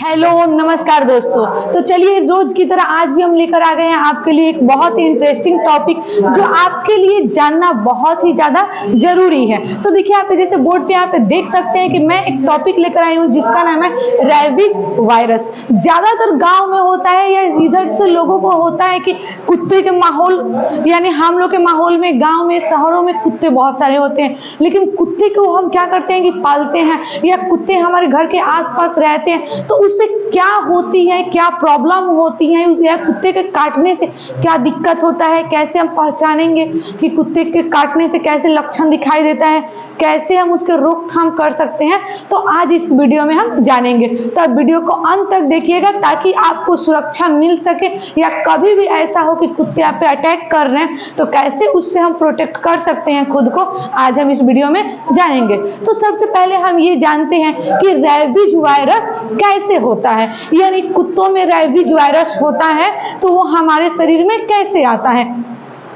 Hello नमस्कार दोस्तों। तो चलिए रोज की तरह आज भी हम लेकर आ गए हैं आपके लिए एक बहुत ही इंटरेस्टिंग टॉपिक जो आपके लिए जानना बहुत ही ज्यादा जरूरी है। तो देखिए आप जैसे बोर्ड पे यहाँ पे देख सकते हैं कि मैं एक टॉपिक लेकर आई हूँ जिसका नाम है रैबिज वायरस। ज्यादातर गांव में होता है या इधर से लोगों को होता है कि कुत्ते के माहौल यानी हम लोग के माहौल में गाँव में शहरों में कुत्ते बहुत सारे होते हैं, लेकिन कुत्ते को हम क्या करते हैं कि पालते हैं या कुत्ते हमारे घर के आसपास रहते हैं तो उससे क्या होती है, क्या प्रॉब्लम होती है, उस या कुत्ते के काटने से क्या दिक्कत होता है, कैसे हम पहचानेंगे कि कुत्ते के काटने से कैसे लक्षण दिखाई देता है, कैसे हम उसके रोकथाम कर सकते हैं। तो आज इस वीडियो में हम जानेंगे, तो आप वीडियो को अंत तक देखिएगा ताकि आपको सुरक्षा मिल सके या कभी भी ऐसा हो कि कुत्ते आप पे अटैक कर रहे हैं तो कैसे उससे हम प्रोटेक्ट कर सकते हैं खुद को, आज हम इस वीडियो में जानेंगे। तो सबसे पहले हम ये जानते हैं कि रैबिज वायरस कैसे होता है, यानी कुत्तों में रैबिज वायरस होता है तो वो हमारे शरीर में कैसे आता है।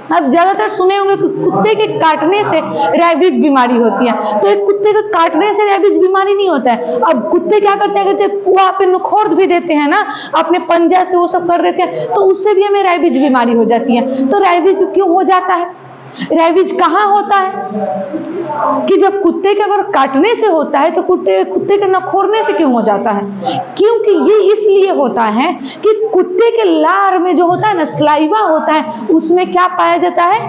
अब ज्यादातर सुने होंगे कि कुत्ते के काटने से रैबिज बीमारी होती है, तो एक कुत्ते के काटने से रैबिज बीमारी नहीं होता है। अब कुत्ते क्या करते हैं कि वहाँ पे नुखोर भी देते हैं ना, अपने पंजा से वो सब कर देते हैं, तो उससे भी हमें रैबिज बीमारी हो जाती है। तो रैबिज क्यों हो जाता है, रैबिज कहाँ होता है कि जब कुत्ते के अगर काटने से होता है तो कुत्ते के नखोरने से क्यों हो जाता है, क्योंकि ये इसलिए होता है कि कुत्ते के लार में जो होता है ना स्लाइवा होता है, उसमें क्या पाया जाता है,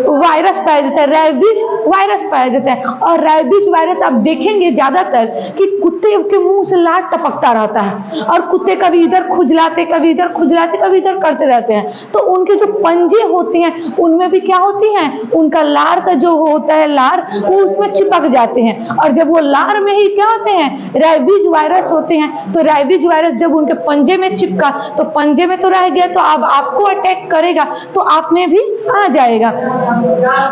वायरस पाया जाता है, रैबिज वायरस पाया जाता है। और रैबिज वायरस आप देखेंगे ज्यादातर कि कुत्ते के मुंह से लार टपकता रहता है और कुत्ते कभी इधर खुजलाते कभी इधर खुजलाते कभी इधर करते रहते हैं, तो उनके जो पंजे होते हैं उनमें भी क्या होती है, उनका लार का जो होता है लार वो उसमें चिपक जाते हैं, और जब वो लार में ही क्या होते हैं, रैबिज वायरस होते हैं। तो रैबिज वायरस जब उनके पंजे में चिपका तो पंजे में तो रह गया, तो अब आपको अटैक करेगा तो आप में भी आ जाएगा।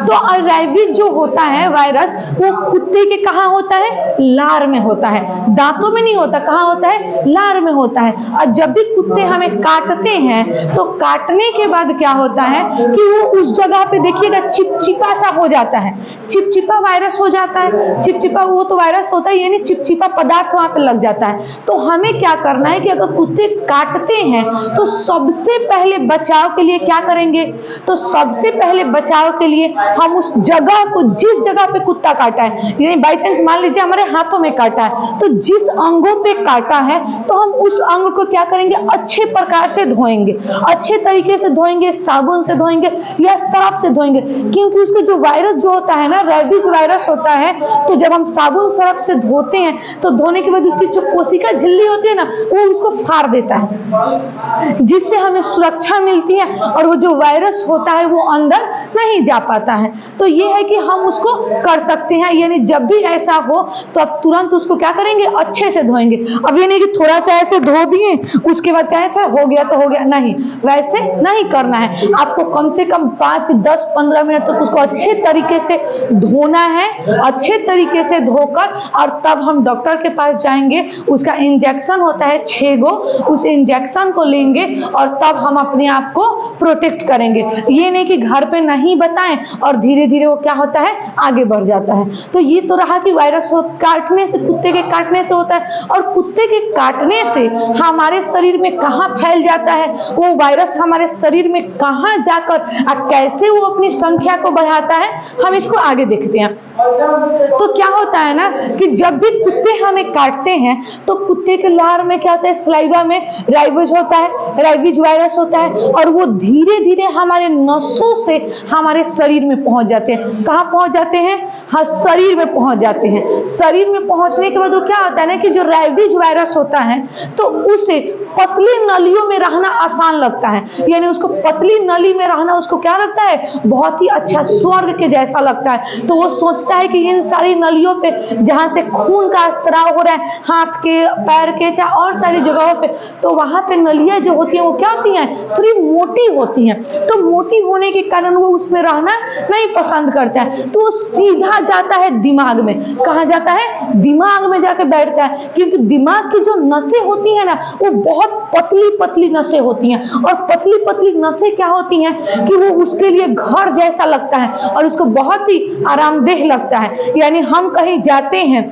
तो रैबिज जो होता है वायरस वो कुत्ते के कहाँ होता है, लार में होता है, दांतों में नहीं होता, कहाँ होता है, लार में होता है। और जब भी कुत्ते हमें काटते हैं तो काटने के बाद क्या होता है कि वो उस जगह पे देखिएगा चिपचिपा सा हो जाता है, चिपचिपा वायरस हो जाता है। चिपचिपा वो तो वायरस होता है, यानी चिपचिपा पदार्थ वहां पे लग जाता है। तो हमें क्या करना है कि अगर कुत्ते काटते हैं तो सबसे पहले बचाव के लिए क्या करेंगे, तो सबसे पहले बचाव के लिए हम उस जगह को, जिस जगह पे कुत्ता काटा है, यानी बाई चांस मान लीजिए हमारे हाथों में काटा है, तो जिस अंगों पे काटा है तो हम उस अंग को क्या करेंगे, अच्छे प्रकार से धोएंगे, अच्छे तरीके से धोएंगे, साबुन से धोएंगे या सर्फ से धोएंगे, क्योंकि उसके जो वायरस जो होता है ना, रैबिज वायरस होता है, तो जब हम साबुन सर्फ से धोते हैं तो धोने के बाद उसकी जो कोशिका झिल्ली होती है ना वो उसको फाड़ देता है, जिससे हमें सुरक्षा मिलती है और वो जो वायरस होता है वो अंदर नहीं जा पाता है। तो ये है कि हम उसको कर सकते हैं, यानी जब भी ऐसा हो तो आप तुरंत उसको क्या करेंगे, अच्छे से धोएंगे। अब ये नहीं कि थोड़ा सा ऐसे धो दिए उसके बाद क्या अच्छा हो गया तो हो गया, नहीं, वैसे नहीं करना है। आपको कम से कम 5, 10, 15 मिनट तक उसको अच्छे तरीके से धोना है, अच्छे तरीके से धोकर, और तब हम डॉक्टर के पास जाएंगे, उसका इंजेक्शन होता है 6 गो, उस इंजेक्शन को लेंगे और तब हम अपने आप को प्रोटेक्ट करेंगे। ये नहीं कि घर पे नहीं बताएं और धीरे धीरे वो क्या होता है, आगे बढ़ जाता है। तो ये तो रहा कि वायरस काटने से, कुत्ते के काटने से होता है, और कुत्ते के काटने से हमारे शरीर में कहाँ फैल जाता है वो वायरस, हमारे शरीर में कहाँ जाकर कैसे वो अपनी संख्या को बढ़ाता है, हम इसको आगे देखते हैं। तो क्या होता है ना कि जब भी कुत्ते हमें काटते हैं तो कुत्ते के लार में क्या होता है, स्लाइवा में रैबिज होता है, रैबिज वायरस होता है, और वो धीरे धीरे हमारे नसों से हमारे शरीर में पहुंच जाते हैं। कहाँ पहुंच जाते हैं, हाँ, शरीर में पहुंच जाते हैं। शरीर में पहुंचने के बाद वो क्या होता है ना कि जो रैबिज वायरस होता है तो उसे पतली नलियों में रहना आसान लगता है, यानी उसको पतली नली में रहना उसको क्या लगता है, बहुत ही अच्छा, स्वर्ग के जैसा लगता है। तो वो सोचता है कि इन सारी नलियों पे जहां से खून का स्त्राव हो रहा है, हाथ के, पैर के, चाहे और सारी जगहों पे, तो वहां पे नलियां जो होती हैं वो क्या होती हैं, थोड़ी मोटी होती हैं। तो मोटी होने के कारण वो उसमें रहना नहीं पसंद करता है, तो वो सीधा जाता है दिमाग में। कहाँ जाता है, दिमाग में जाके बैठता है, क्योंकि दिमाग की जो नसें होती है ना वो बहुत पतली पतली नसें होती हैं, और पतली पतली नसें क्या होती हैं कि वो उसके लिए घर जैसा लगता है और उसको बहुत ही आरामदेह लगता है। यानी हम कहीं जाते हैं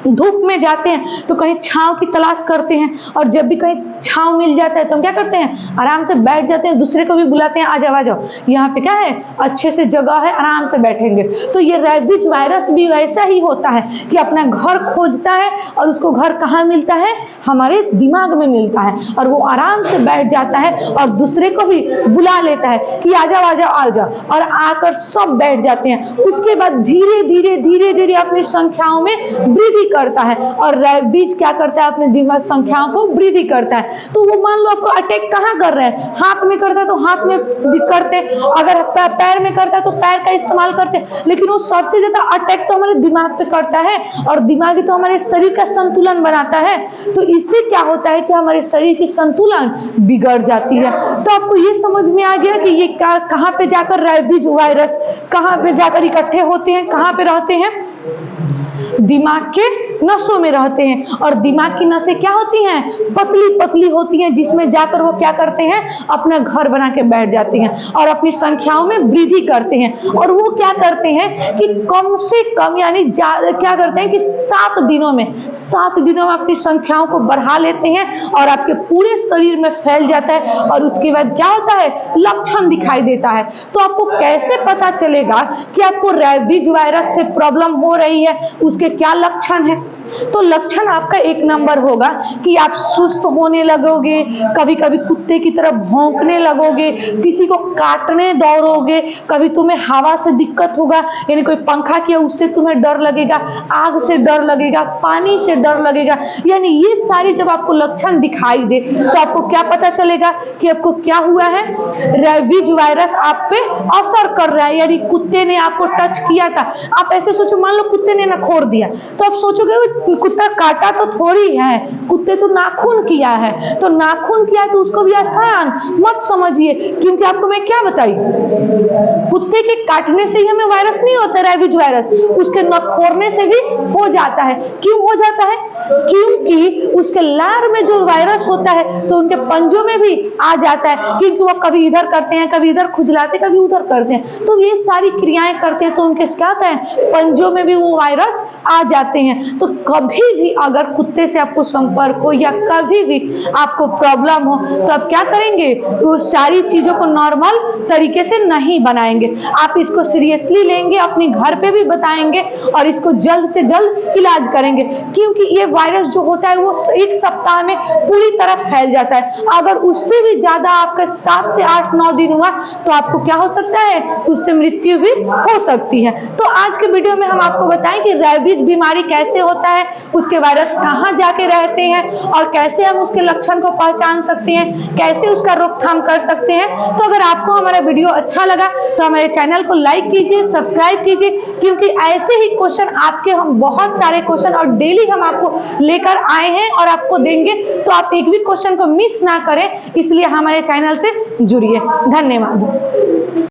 धूप में जाते हैं तो कहीं छांव की तलाश करते हैं, और जब भी कहीं छांव मिल जाता है तो हम क्या करते हैं, आराम से बैठ जाते हैं, दूसरे को भी बुलाते हैं, आ जाओ आ जाओ, यहाँ पे क्या है, अच्छे से जगह है, आराम से बैठेंगे। तो ये रैबिज वायरस भी वैसा ही होता है कि अपना घर खोजता है, और उसको घर कहाँ मिलता है, हमारे दिमाग में मिलता है, और वो आराम से बैठ जाता है और दूसरे को भी बुला लेता है कि आ जाओ आ जाओ आ जाओ, और आकर सब बैठ जाते हैं। उसके बाद धीरे धीरे धीरे धीरे अपनी संख्याओं में वृद्धि करता है, और रैबिज क्या करता है, अपने दिमाग संख्याओं को वृद्धि करता है। तो वो मान लो आपको अटैक कहाँ कर रहे हैं, हाथ में करता है तो हाथ में करते, अगर पैर में करता है तो पैर का इस्तेमाल करते, लेकिन वो सबसे ज्यादा अटैक तो हमारे दिमाग पे करता है, और दिमाग ही तो हमारे शरीर का संतुलन बनाता है। तो इससे क्या होता है कि हमारे शरीर की संतुलन बिगड़ जाती है। तो आपको ये समझ में आ गया कि ये कहाँ पे जाकर रैबिज वायरस कहाँ पे जाकर इकट्ठे होते हैं, कहाँ पे रहते हैं, दिमाग के नसों में रहते हैं। और दिमाग की नसें क्या होती हैं, पतली पतली होती हैं, जिसमें जाकर वो क्या करते हैं, अपना घर बना के बैठ जाते हैं और अपनी संख्याओं में वृद्धि करते हैं। और वो क्या करते हैं कि कम से कम यानी क्या करते हैं कि 7 दिनों में अपनी संख्याओं को बढ़ा लेते हैं, और आपके पूरे शरीर में फैल जाता है, और उसके बाद क्या होता है, लक्षण दिखाई देता है। तो आपको कैसे पता चलेगा कि आपको रैबिज वायरस से प्रॉब्लम हो रही है, उसके क्या लक्षण है? तो लक्षण आपका 1 नंबर होगा कि आप सुस्त होने लगोगे, कभी कभी कुत्ते की तरह भौंकने लगोगे, किसी को काटने दौड़ोगे, कभी तुम्हें हवा से दिक्कत होगा, यानी कोई पंखा किया उससे तुम्हें डर लगेगा, आग से डर लगेगा, पानी से डर लगेगा। यानी ये सारी जब आपको लक्षण दिखाई दे तो आपको क्या पता चलेगा कि आपको क्या हुआ है, रैबिज वायरस आप पे असर कर रहा है, यानी कुत्ते ने आपको टच किया था। आप ऐसे सोचो, मान लो कुत्ते ने नखोर दिया, तो आप सोचोगे कुत्ता काटा तो थोड़ी है, कुत्ते तो नाखून किया है, तो नाखून किया है तो उसको भी आसान मत समझिए, क्योंकि आपको मैं क्या बताई, कुत्ते के काटने से ही हमें वायरस नहीं होता रैबिज वायरस, उसके नखोरने से भी हो जाता है। क्यों हो जाता है? क्योंकि उसके लार में जो वायरस होता है तो उनके पंजों में भी आ जाता है, क्योंकि वो कभी इधर करते हैं, कभी इधर खुजलाते, कभी उधर करते हैं, तो ये सारी क्रियाएं करते हैं, तो उनके क्या होता है, पंजों में भी वो वायरस आ जाते हैं। तो कभी भी अगर कुत्ते से आपको संपर्क हो या कभी भी आपको प्रॉब्लम हो तो आप क्या करेंगे, वो सारी चीजों को नॉर्मल तरीके से नहीं बनाएंगे, आप इसको सीरियसली लेंगे, अपने घर पे भी बताएंगे और इसको जल्द से जल्द इलाज करेंगे। क्योंकि ये वायरस जो होता है वो 1 सप्ताह में पूरी तरह फैल जाता है, अगर उससे भी ज्यादा आपका 7 से 8-9 दिन हुआ तो आपको क्या हो सकता है, उससे मृत्यु भी हो सकती है। तो आज के वीडियो में हम आपको बताएं कि रैबिज बीमारी कैसे होता है, उसके वायरस कहाँ जाके रहते हैं, और कैसे हम उसके लक्षण को पहचान सकते हैं, कैसे उसका रोकथाम कर सकते हैं। तो अगर आपको हमारा वीडियो अच्छा लगा तो हमारे चैनल को लाइक कीजिए, सब्सक्राइब कीजिए, क्योंकि ऐसे ही क्वेश्चन आपके हम बहुत सारे क्वेश्चन और डेली हम आपको लेकर आए हैं और आपको देंगे, तो आप एक भी क्वेश्चन को मिस ना करें, इसलिए हमारे चैनल से जुड़िए। धन्यवाद।